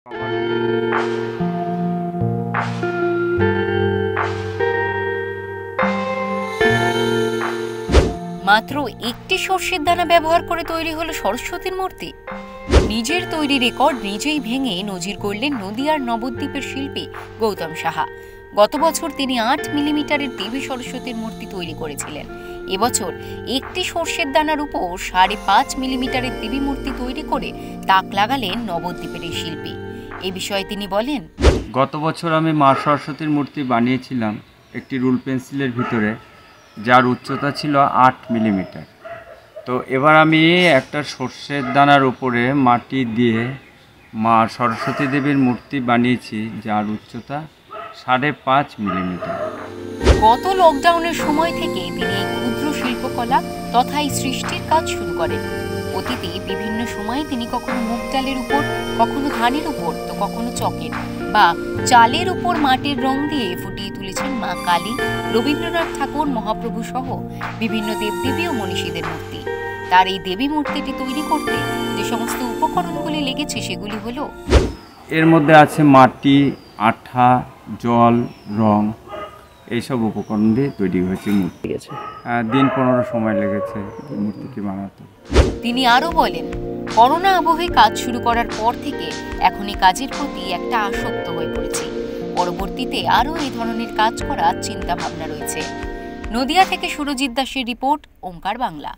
মাত্র একটি সর্ষের দানা ব্যবহার করে তৈরি হলো সরস্বতীর মূর্তি। নিজের তৈরি রেকর্ড নিজেই ভেঙে নজির গড়লেন নদিয়ার নবদ্বীপের শিল্পী গৌতম সাহা। গত বছর তিনি ৮ মিলিমিটারের দেবী সরস্বতীর মূর্তি তৈরি করেছিলেন। এবছর একটি সর্ষের দানার উপর ৫.৫ মিলিমিটারের দেবী মূর্তি তৈরি করে তাক লাগালেন নবদ্বীপের এই শিল্পী। এ বিষয়ে তিনি বলেন, গত বছর আমি মা সরস্বতীর মূর্তি বানিয়েছিলাম একটি রুল পেন্সিলের ভিতরে, যার উচ্চতা ছিল ৮ মিলিমিটার। তো এবার আমি একটা সর্ষের দানার উপরে মাটি দিয়ে মা সরস্বতী দেবীর মূর্তি বানিয়েছি, যার উচ্চতা ৫.৫ মিলিমিটার। গত লকডাউনের সময় থেকে তিনি এই ক্ষুদ্র শিল্পকলা তথা এই সৃষ্টির কাজ শুরু করেন। অতীতে বিভিন্ন সময়ে তিনি কখনো মুগ ডালের উপর, কখনো ধানের উপর, তো কখনো চকের বা চালের উপর মাটির রং দিয়ে ফুটিয়ে তুলেছেন মা কালী, রবীন্দ্রনাথ ঠাকুর, মহাপ্রভু সহ বিভিন্ন দেবদেবী ও মনীষীদের মূর্তি। তার এই দেবী মূর্তিটি তৈরি করতে যে সমস্ত উপকরণগুলি লেগেছে সেগুলি হলো, এর মধ্যে আছে মাটি, আঠা, জল, রং, এইসব উপকরণ দিয়ে তৈরি হয়েছে মূর্তি। দিন 15 সময় লেগেছে মূর্তিটি বানাতে। তিনি আরও বলেন, করোনা আবহে কাজ শুরু করার পর থেকে এখন এই কাজের প্রতি একটা আসক্ত হয়ে পড়েছি। পরবর্তীতে আরও এই ধরনের কাজ করার চিন্তা ভাবনা রয়েছে। নদিয়া থেকে সুরজিৎ দাসের রিপোর্ট, ওঙ্কার বাংলা।